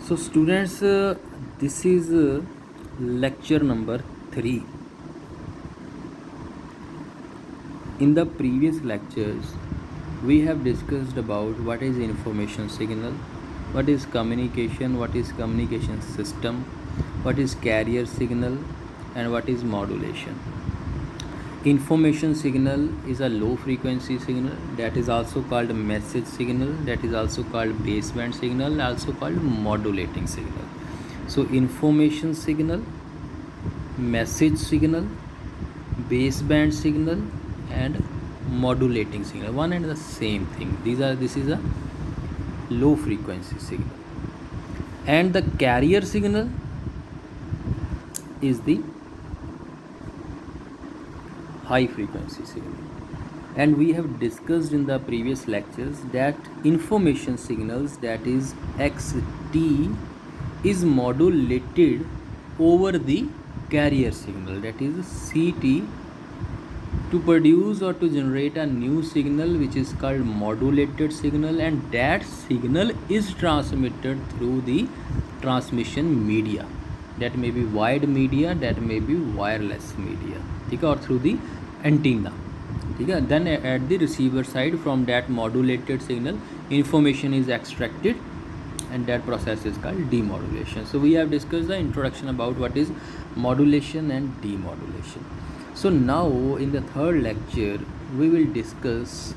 So students, this is lecture number 3. In the previous lectures, we have discussed about what is information signal, what is communication system, what is carrier signal, and what is modulation. Information signal is a low frequency signal, that is also called message signal, that is also called baseband signal, also called modulating signal. So information signal, message signal, baseband signal, and modulating signal, one and the same thing. This is a low frequency signal, and the carrier signal is the high frequency signal. And we have discussed in the previous lectures that information signals, that is xt, is modulated over the carrier signal, that is ct, to produce or to generate a new signal which is called modulated signal, and that signal is transmitted through the transmission media, that may be wired media, that may be wireless media, or through the antenna. Then at the receiver side, from that modulated signal, information is extracted, and that process is called demodulation. So we have discussed the introduction about what is modulation and demodulation. So now in the third lecture, we will discuss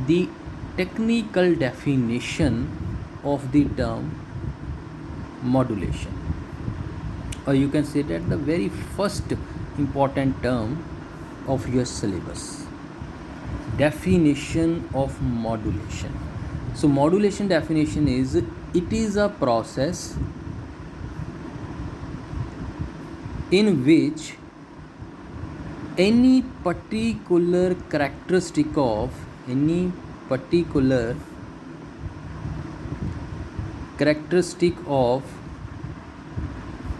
the technical definition of the term modulation, or you can say that the very first important term of your syllabus, definition of modulation. So modulation definition is, it is a process in which any particular characteristic of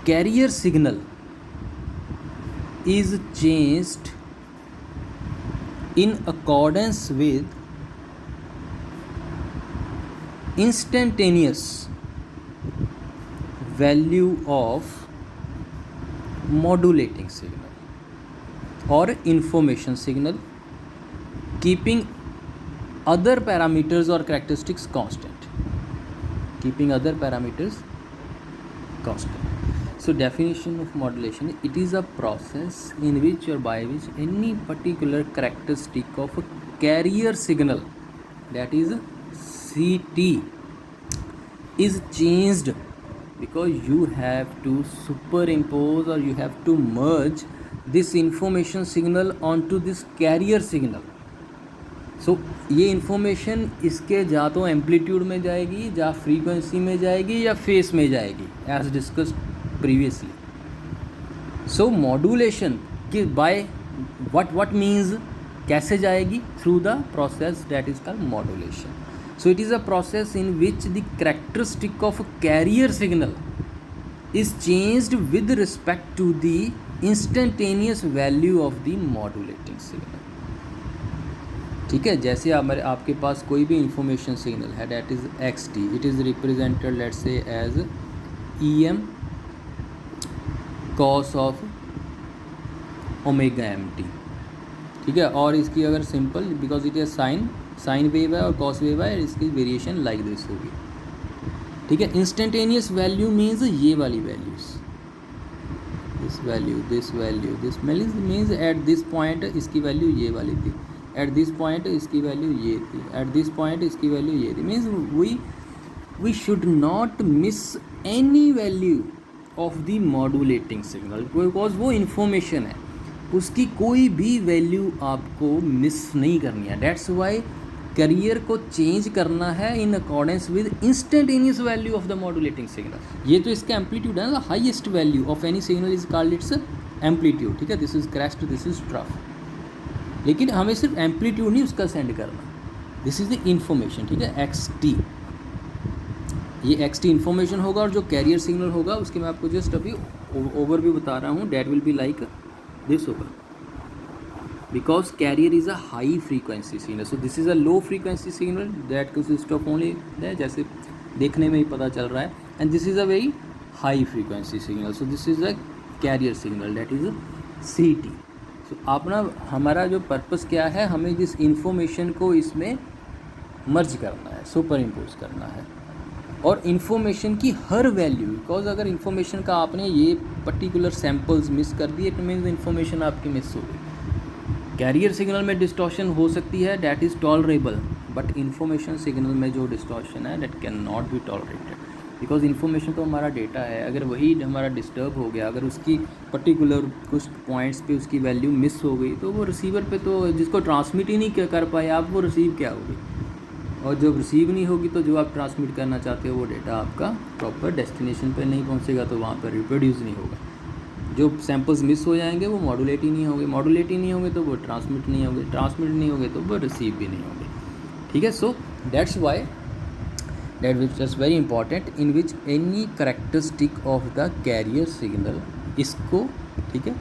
carrier signal is changed in accordance with instantaneous value of modulating signal or information signal, keeping other parameters or characteristics constant. So definition of modulation, it is a process in which or by which any particular characteristic of a carrier signal, that is CT, is changed, because you have to superimpose or you have to merge this information signal onto this carrier signal. So ये information इसके जा तो amplitude में जाएगी, या frequency में जाएगी, या फेस में जाएगी, as discussed previously. So modulation कि by what means, कैसे जाएगी, through the process that is called modulation. So it is a process in which the characteristic of a carrier signal is changed with respect to the instantaneous value of the modulating signal. ठीक है, जैसे आपके पास कोई भी information signal है, that is xt, it is represented let's say as em cos of omega mt. ठीक है, और इसकी अगर simple, because it is sine wave है और कॉस वेव है, इसकी वेरिएशन लाइक दिस होगी. ठीक है, इंस्टेंटेनियस वैल्यू मीन्स ये वाली values, this value means at this point इसकी वैल्यू ये वाली थी, एट दिस पॉइंट इसकी वैल्यू ये थी, एट दिस पॉइंट इसकी वैल्यू ये थी. Means we should not miss any value of the modulating signal, because वो इन्फॉर्मेशन है, उसकी कोई भी वैल्यू आपको मिस नहीं करनी है. डेट्स वाई कैरियर को चेंज करना है इन accordance with instantaneous value of the modulating signal. ये तो इसका एम्पलीट्यूड है ना, highest value of any signal is called its amplitude. ठीक है, this is crest, this is trough, लेकिन हमें सिर्फ एम्पलीट्यूड नहीं उसका सेंड करना. This is the information. ठीक है, xt, ये xt इंफॉर्मेशन होगा, और जो कैरियर सिग्नल होगा उसके मैं आपको जस्ट अभी ओवरव्यू बता रहा हूँ. That will be like this होगा, because carrier is a high frequency signal. So this is a low frequency signal that consists of only, जैसे देखने में ही पता चल रहा है, and this is a very high frequency signal. So this is a carrier signal, that is CT. So अपना हमारा जो पर्पस क्या है, हमें जिस इन्फॉर्मेशन को इसमें मर्ज करना है, सुपर इम्पोज करना है, और इन्फॉर्मेशन की हर वैल्यू, बिकॉज अगर इन्फॉर्मेशन का आपने ये पर्टिकुलर सैम्पल्स मिस कर दिए, इट मीन्स इन्फॉर्मेशन आपकी मिस हो गई. कैरियर सिग्नल में डिस्टॉर्शन हो सकती है, that is tolerable, but information signal में जो डिस्टॉर्शन है that can not be tolerated, because information तो हमारा डेटा है. अगर वही हमारा डिस्टर्ब हो गया, अगर उसकी पर्टिकुलर कुछ पॉइंट्स पे उसकी वैल्यू मिस हो गई, तो वो रिसीवर पे तो जिसको ट्रांसमिट ही नहीं कर पाए आप, वो रिसीव क्या होगी, और जब रिसीव नहीं होगी तो जो आप ट्रांसमिट करना चाहते हो वो डेटा आपका प्रॉपर डेस्टिनेशन पे नहीं पहुंचेगा, तो वहाँ पर रिप्रोड्यूस नहीं होगा. जो सैम्पल्स मिस हो जाएंगे वो मॉडुलेट ही नहीं होंगे, मॉडुलेट ही नहीं होंगे तो वो ट्रांसमिट नहीं होंगे, ट्रांसमिट नहीं होंगे तो वो रिसीव भी नहीं होंगे. ठीक है. So that's why that which is very important, in which any characteristic of the carrier signal इसको, ठीक है,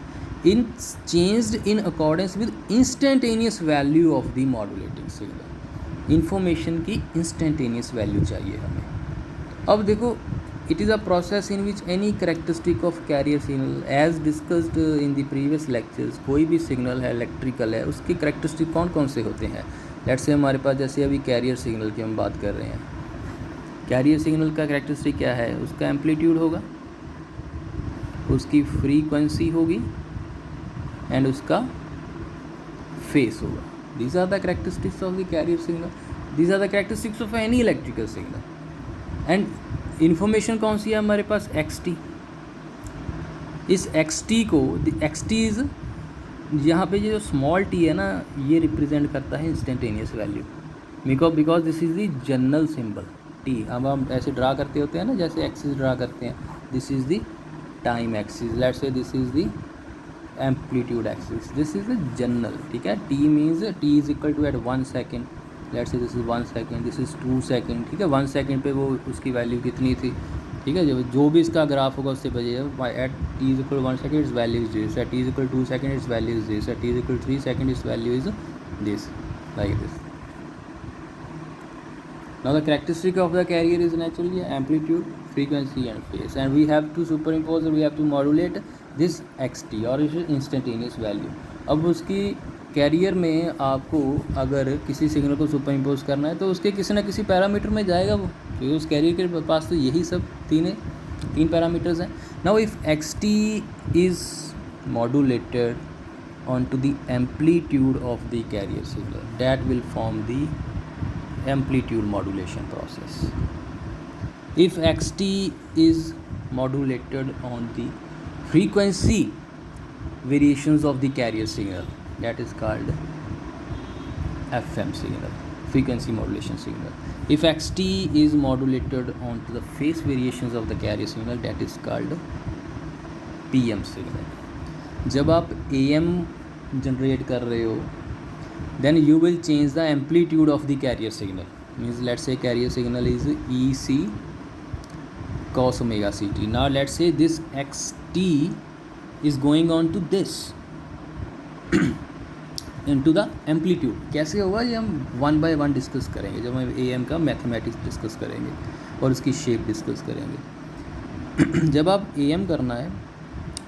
in changed in accordance with instantaneous value of the modulating signal. Information की इंस्टेंटेनियस वैल्यू चाहिए हमें. अब देखो, it is a process in which any characteristic of carrier signal as discussed in the previous lectures. कोई भी signal है, electrical है, उसके करेक्टरिस्टिक कौन कौन से होते हैं. लेट्स से हमारे पास जैसे अभी कैरियर सिग्नल की हम बात कर रहे हैं. कैरियर सिग्नल का करेक्टरिस्टिक क्या है, उसका एम्पलीट्यूड होगा, उसकी फ्रीक्वेंसी होगी, एंड उसका फेस होगा. These are the characteristics of the carrier signal. These are the characteristics of any electrical signal. And information कौन सी है हमारे पास, xt. इस xt को, xt इज, यहाँ पे जो स्मॉल t है ना, ये रिप्रेजेंट करता है instantaneous value, because this is the general symbol t. अब हम ऐसे ड्रा करते होते हैं ना, जैसे एक्सिस ड्रा करते हैं, this is the time axis, let's say this is the amplitude axis, this is the general. ठीक है. t means t is equal to at 1 second, let's say this is 1 second, this is 2 second. ठीक है. 1 second पे वो उसकी value कितनी थी. ठीक है. जो भी इसका ग्राफ होगा उससे बजेगा, at t is equal 1 second is value is this, at t is equal 2 second is value is this, at t is equal 3 second is value is this, like this. Now the characteristic of the carrier is naturally amplitude, frequency and phase, and we have to superimpose, we have to modulate this xt or instantaneous value. अब उसकी career में आपको अगर किसी signal को super impose करना है तो उसके किसी ना किसी पैरामीटर में जाएगा वो, क्योंकि उस कैरियर के पास तो यही सब तीन पैरामीटर्स हैं. Now if xt is modulated onto the amplitude of the carrier signal, that will form the amplitude modulation process. If xt is modulated on the frequency variations of the carrier signal, that is called FM signal, frequency modulation signal. If xt is modulated onto the phase variations of the carrier signal, that is called PM signal. जब आप AM generate कर रहे हो, then you will change the amplitude of the carrier signal. Means let's say carrier signal is EC cos omega CT. Now let's say this XT is going on to this into the amplitude. कैसे होगा ये हम 1 by 1 discuss करेंगे जब हम AM का mathematics discuss करेंगे और उसकी शेप डिस्कस करेंगे. जब आप AM करना है,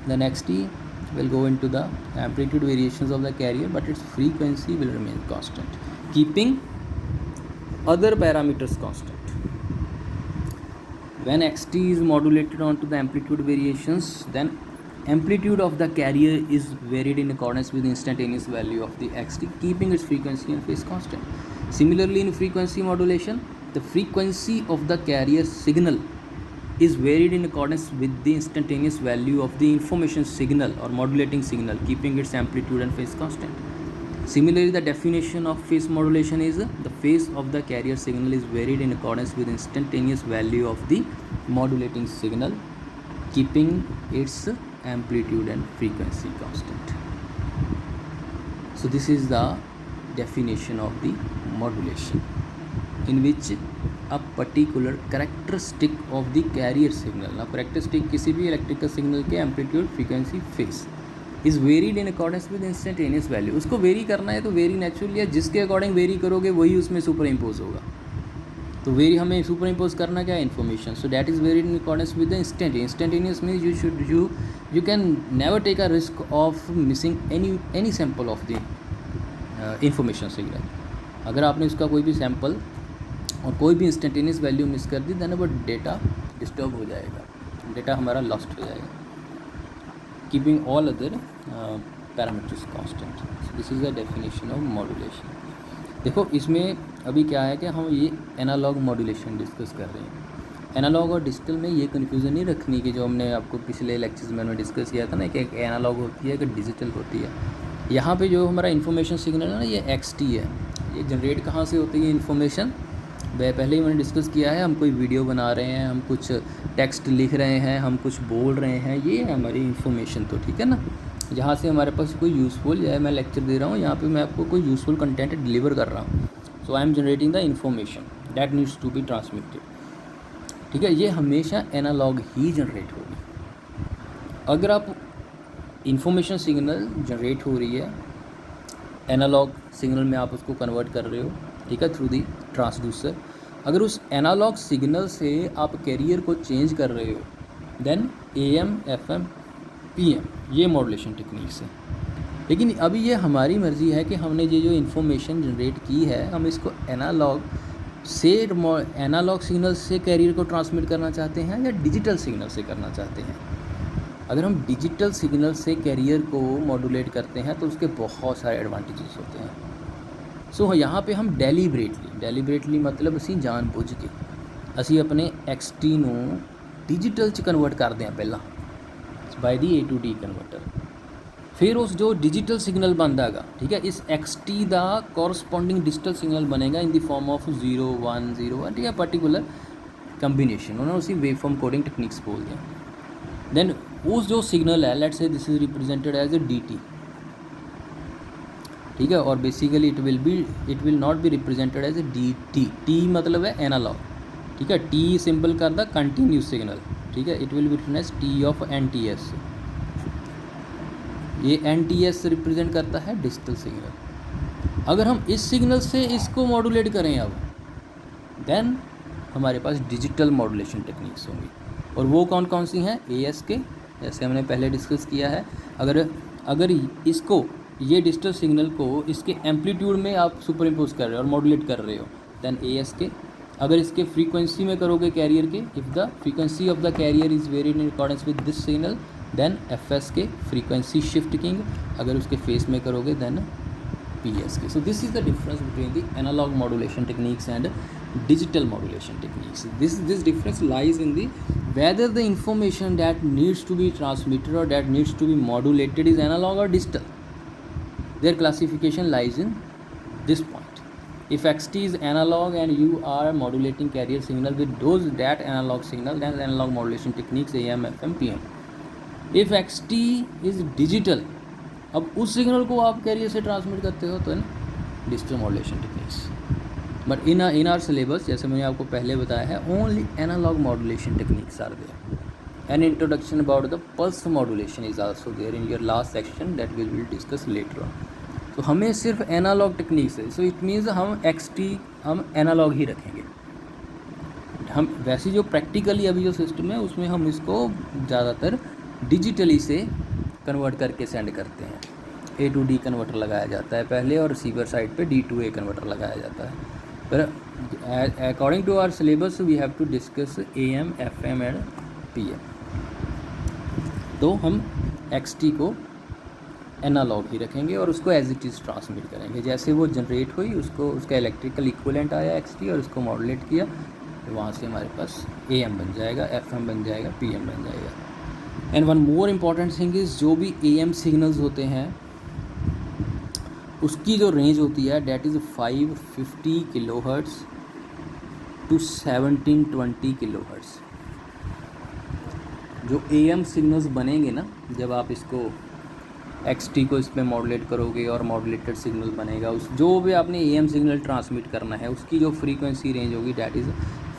then XT will go into the amplitude variations of the carrier, but its frequency will remain constant, keeping other parameters constant. When xt is modulated onto the amplitude variations, then amplitude of the carrier is varied in accordance with the instantaneous value of the xt, keeping its frequency and phase constant. Similarly, in frequency modulation, the frequency of the carrier signal is varied in accordance with the instantaneous value of the information signal or modulating signal, keeping its amplitude and phase constant. Similarly, the definition of phase modulation is the phase of the carrier signal is varied in accordance with instantaneous value of the modulating signal, keeping its amplitude and frequency constant. So this is the definition of the modulation, in which a particular characteristic of the carrier signal. Now characteristic किसी भी electrical signal के amplitude, frequency, phase is varied in accordance with instantaneous value. उसको very करना है तो very naturally है, जिसके according very करोगे वही उसमें सुपर इम्पोज होगा. तो वेरी हमें सुपर इम्पोज करना क्या है, information. So that is very in accordance with the instantaneous means you can never take a risk of missing any sample of the information signal. अगर आपने उसका कोई भी सैम्पल और कोई भी इंस्टेंटेनियस वैल्यू मिस कर दी देन वो डेटा डिस्टर्ब हो जाएगा, डेटा हमारा लॉस्ट हो जाएगा. Keeping all other parameters constant. This is the definition of modulation. देखो इसमें अभी क्या है कि हम ये एनालॉग मॉड्यूलेशन डिस्कस कर रहे हैं. एनालॉग और डिजिटल में ये कन्फ्यूज़न नहीं रखनी कि जो हमने आपको पिछले लेक्चर्स में हमने डिस्कस किया था ना कि एक एनालॉग होती है कि डिजिटल होती है. यहाँ पे जो हमारा इन्फॉर्मेशन सिग्नल है ना ये XT है. ये जनरेट कहाँ से होती है इन्फॉर्मेशन, वह पहले ही मैंने डिस्कस किया है. हम कोई वीडियो बना रहे हैं, हम कुछ टेक्स्ट लिख रहे हैं, हम कुछ बोल रहे हैं, ये है हमारी इन्फॉर्मेशन. तो ठीक है ना, जहाँ से हमारे पास कोई यूज़फुल या मैं लेक्चर दे रहा हूँ, यहाँ पे मैं आपको कोई यूज़फुल कंटेंट डिलीवर कर रहा हूँ. So I am generating the information that needs to be transmitted. ठीक है, ये हमेशा एनालॉग ही जनरेट होगी. अगर आप इन्फॉर्मेशन सिग्नल जनरेट हो रही है एनालॉग सिग्नल में, आप उसको कन्वर्ट कर रहे हो, ठीक है, थ्रू दी ट्रांसड्यूसर. अगर उस एनालॉग सिग्नल से आप कैरियर को चेंज कर रहे हो देन AM, FM, PM ये मॉड्यूलेशन टेक्निक्स है. लेकिन अभी ये हमारी मर्ज़ी है कि हमने ये जो इन्फॉर्मेशन जनरेट की है हम इसको एनालॉग सिग्नल से कैरियर को ट्रांसमिट करना चाहते हैं या डिजिटल सिग्नल से करना चाहते हैं. अगर हम डिजिटल सिग्नल से कैरियर को मॉड्यूलेट करते हैं तो उसके बहुत सारे एडवांटेजेस होते हैं. सो यहाँ पे हम डेलीबरेटली मतलब ਅਸੀਂ जानबूझ के ਅਸੀਂ अपने XT ਨੂੰ डिजिटल च कन्वर्ट करते हैं पहला by the A to D converter. फिर उस जो डिजिटल सिग्नल बनता है, ठीक है, इस XT का कॉरस्पॉन्डिंग डिजिटल सिग्नल बनेगा इन द फॉर्म ऑफ 0 1 0 1, ठीक है, पर्टिकुलर कम्बिनेशन. उन्होंने उसी वेव फॉर्म कोडिंग टेक्निक्स बोलते हैं. देन उस जो सिग्नल है let's say this is represented as a DT, ठीक है, और basically it will not be represented as a DT. T मतलब है एनालॉग, ठीक है, T सिंपल कर द कंटिन्यूस सिग्नल, ठीक है, it will be written as T of NTS. ये NTS रिप्रेजेंट करता है डिजिटल सिग्नल. अगर हम इस सिग्नल से इसको मॉड्यूलेट करें अब देन हमारे पास डिजिटल मॉड्यूलेशन टेक्निक्स होंगी. और वो कौन कौन सी हैं, ASK जैसे हमने पहले डिस्कस किया है. अगर इसको ये डिजिटल सिग्नल को इसके एम्पलीट्यूड में आप सुपर इम्पोज कर रहे हो और मॉड्यूलेट कर रहे हो देन ASK. अगर इसके फ्रीक्वेंसी में करोगे कैरियर के, if the frequency of the carrier is varied in accordance with this signal then FSK frequency shift keying. अगर उसके फेस में करोगे then PSK. So this is the difference between the analog modulation techniques and digital modulation techniques. This difference lies in the whether the information that needs to be transmitted or that needs to be modulated is analog or digital. Their classification lies in this point. If XT is analog and you are modulating carrier signal with that analog signal, then analog modulation techniques AM, FM, PM. If XT is digital, अब उस signal को आप career से transmit करते हो तो digital modulation techniques. But in our syllabus जैसे मैंने आपको पहले बताया है only analog modulation techniques are there. An introduction about the pulse modulation is also there in your last section that we will discuss later on. तो हमें सिर्फ analog techniques है. सो इट मीन्स हम XT हम analog ही रखेंगे. हम वैसे जो प्रैक्टिकली अभी जो सिस्टम है उसमें हम इसको ज़्यादातर डिजिटली से कन्वर्ट करके सेंड करते हैं. A to D कन्वर्टर लगाया जाता है पहले और रिसीवर साइड पे D to A कन्वर्टर लगाया जाता है. पर according to our syllabus we have to discuss AM, FM and PM. तो हम XT को एनालॉग ही रखेंगे और उसको एज इट इज़ ट्रांसमिट करेंगे. जैसे वो जनरेट हुई उसको उसका इलेक्ट्रिकल इक्विवेलेंट आया XT और उसको मॉड्यूलेट किया तो वहाँ से हमारे पास AM बन जाएगा, FM बन जाएगा, PM बन जाएगा. And one more important thing is जो भी AM सिग्नल्स होते हैं उसकी जो रेंज होती है that is 550 kilohertz to 1720 kilohertz. जो AM सिग्नल्स बनेंगे ना जब आप इसको XT को इस पर मॉड्यूलेट करोगे और मॉड्यूलेटेड सिग्नल बनेगा, उस जो भी आपने AM सिग्नल ट्रांसमिट करना है उसकी जो फ्रीक्वेंसी रेंज होगी डैट इज़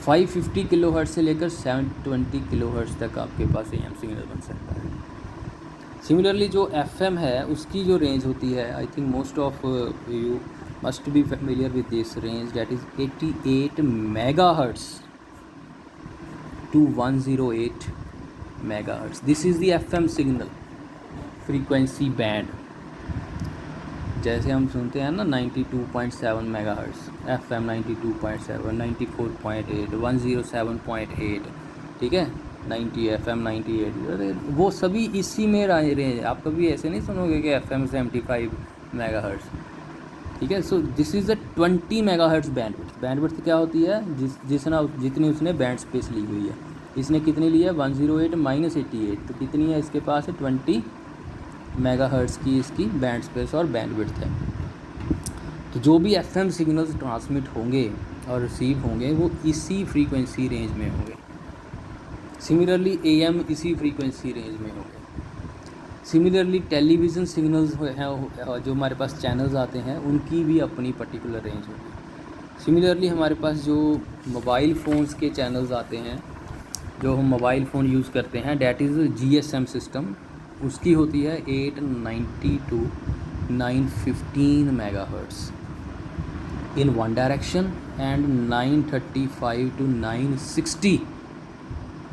550 किलोहर्ट्ज़ से लेकर 720 किलोहर्ट्ज़ तक आपके पास AM सिग्नल बन सकता है. सिमिलरली जो FM है उसकी जो रेंज होती है I think most of you must be familiar with this range, that is 88 megahertz to 108 megahertz. This is the FM signal frequency band. जैसे हम सुनते हैं ना 92.7 मेगाहर्ट्ज़, FM 92.7, 94.8, 107.8, ठीक है, 90 FM 98, अरे वो सभी इसी में रेंज। आप कभी ऐसे नहीं सुनोगे कि FM 75 मेगाहर्ट्ज़, ठीक है। सो this is the 20 megahertz bandwidth. Bandwidth क्या होती है, जितनी उसने बैंड स्पेस ली हुई है। इसने कितनी ली है, 108 माइनस 88, तो कितनी है इसके पास, 20 मेगाहर्ट्ज़ की इसकी बैंड स्पेस और बैंडविड्थ है। तो जो भी FM सिग्नल्स ट्रांसमिट होंगे और रिसीव होंगे वो इसी फ्रीक्वेंसी रेंज में होंगे। सिमिलरली AM इसी फ्रीक्वेंसी रेंज में होंगे। सिमिलरली टेलीविज़न सिग्नल्स हैं जो हमारे पास चैनल्स आते हैं, उनकी भी अपनी पर्टिकुलर रेंज होगी। सिमिलरली हमारे पास जो मोबाइल फ़ोन्स के चैनल्स आते हैं, जो हम मोबाइल फ़ोन यूज़ करते हैं, डैट इज़ GSM सिस्टम, उसकी होती है 890 to 915 megahertz in one direction and 935 to 960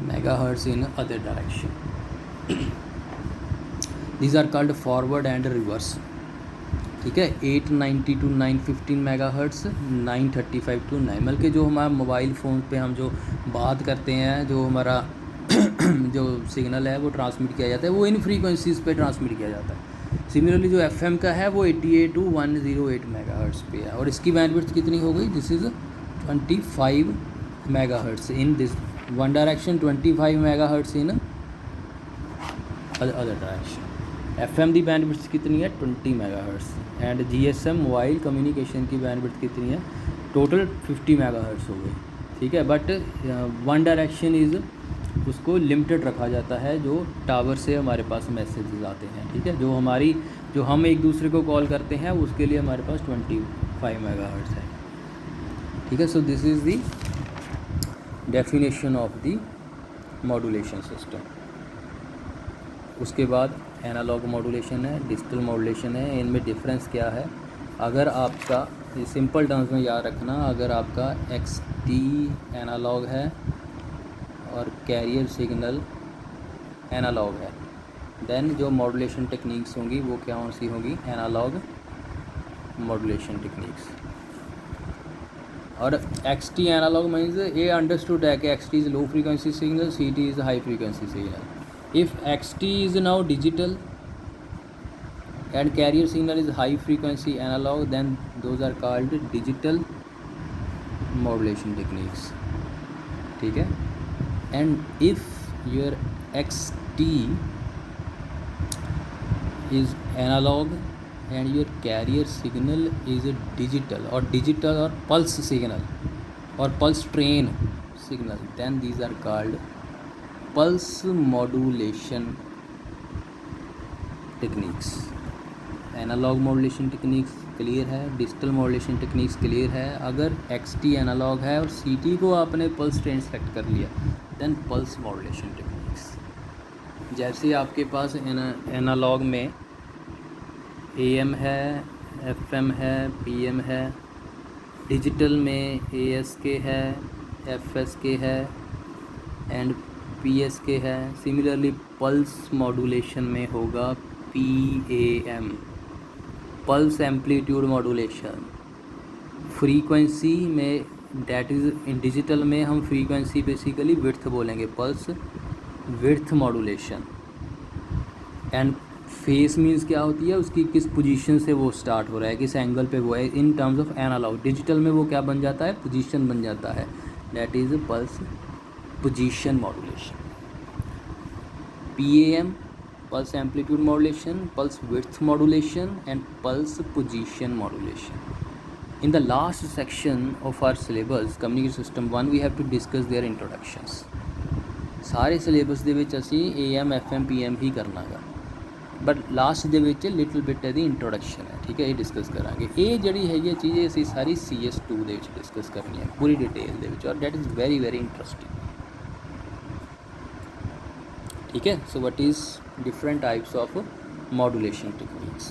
megahertz in other direction. These are called forward and reverse, ठीक है। 890 टू 915 मेगाहर्ट्ज़, 935 टू 9, बल्कि जो हमारा मोबाइल फ़ोन पे हम जो बात करते हैं, जो हमारा जो सिग्नल है वो ट्रांसमिट किया जाता है, वो इन फ्रीक्वेंसीज़ पे ट्रांसमिट किया जाता है। सिमिलरली जो FM का है वो 88 टू 108 मेगाहर्ट्ज़ पे है, और इसकी बैंडविड्थ कितनी हो गई, this is 25 megahertz in this one direction, 25 megahertz in other direction. FM की बैंडविड्थ कितनी है, 20 megahertz, and GSM mobile communication की बैंडविड्थ कितनी है, टोटल 50 मेगाहर्ट्ज़ हो गई, ठीक है। बट वन डायरेक्शन इज़ उसको लिमिटेड रखा जाता है, जो टावर से हमारे पास मैसेजेस आते हैं, ठीक है। जो हम एक दूसरे को कॉल करते हैं उसके लिए हमारे पास 25 मेगाहर्ट्ज़ है, ठीक है। सो this is the definition of the modulation system. उसके बाद एनालॉग मॉड्यूलेशन है, डिजिटल मॉड्यूलेशन है। इनमें डिफरेंस क्या है, अगर आपका, ये सिंपल टर्म्स में याद रखना, अगर आपका XT एनालॉग है और कैरियर सिग्नल एनालॉग है, देन जो मॉड्यूलेशन टेक्निक्स होंगी वो क्या सी होगी, एनालॉग मॉड्यूलेशन टेक्निक्स। और XT एनालॉग मीन्स ये अंडरस्टूड है कि XT is low frequency signal, CT is high frequency signal. If XT is now digital and carrier signal is high frequency analog, then those are called digital modulation techniques, ठीक है। and if your XT is analog and your carrier signal is a digital or pulse signal or pulse train signal, then these are called pulse modulation techniques। Analog modulation techniques clear है, digital modulation techniques clear है। अगर XT analogue है और CT को आपने pulse train select कर लिया, then pulse modulation techniques. जैसे आपके पास एनालॉग में AM है, FM है, PM है, डिजिटल में ASK है, FSK है एंड PSK है। सिमिलरली पल्स मॉड्यूलेशन में होगा PAM, pulse amplitude modulation. Frequency में, डैट इज़ इन डिजिटल में हम फ्रीक्वेंसी बेसिकली विड्थ बोलेंगे, pulse width modulation. And face means क्या होती है, उसकी किस पोजीशन से वो स्टार्ट हो रहा है, किस एंगल पे वो है, in terms of analog. Digital में वो क्या बन जाता है, पोजीशन बन जाता है, that is pulse position modulation. PAM pulse amplitude modulation, pulse width modulation and pulse position modulation. In the last section of our syllabus communication system 1 we have to discuss their introductions। सारे syllabus ਦੇ ਵਿੱਚ ਅਸੀਂ AM FM PM ਹੀ ਕਰਨਾ ਹੈ, but last ਦੇ ਵਿੱਚ little bit ਇਹਦੀ introduction ਹੈ, ਠੀਕ ਹੈ। ਇਹ ਡਿਸਕਸ ਕਰਾਂਗੇ। ਇਹ ਜਿਹੜੀ ਹੈਗੀ ਹੈ ਚੀਜ਼ ਅਸੀਂ ਸਾਰੀ CS2 ਦੇ ਵਿੱਚ ਡਿਸਕਸ ਕਰਨੀ ਹੈ ਪੂਰੀ ਡਿਟੇਲ ਦੇ ਵਿੱਚ, ਔਰ that is very very interesting, ठीक है। So what is different types of modulation techniques।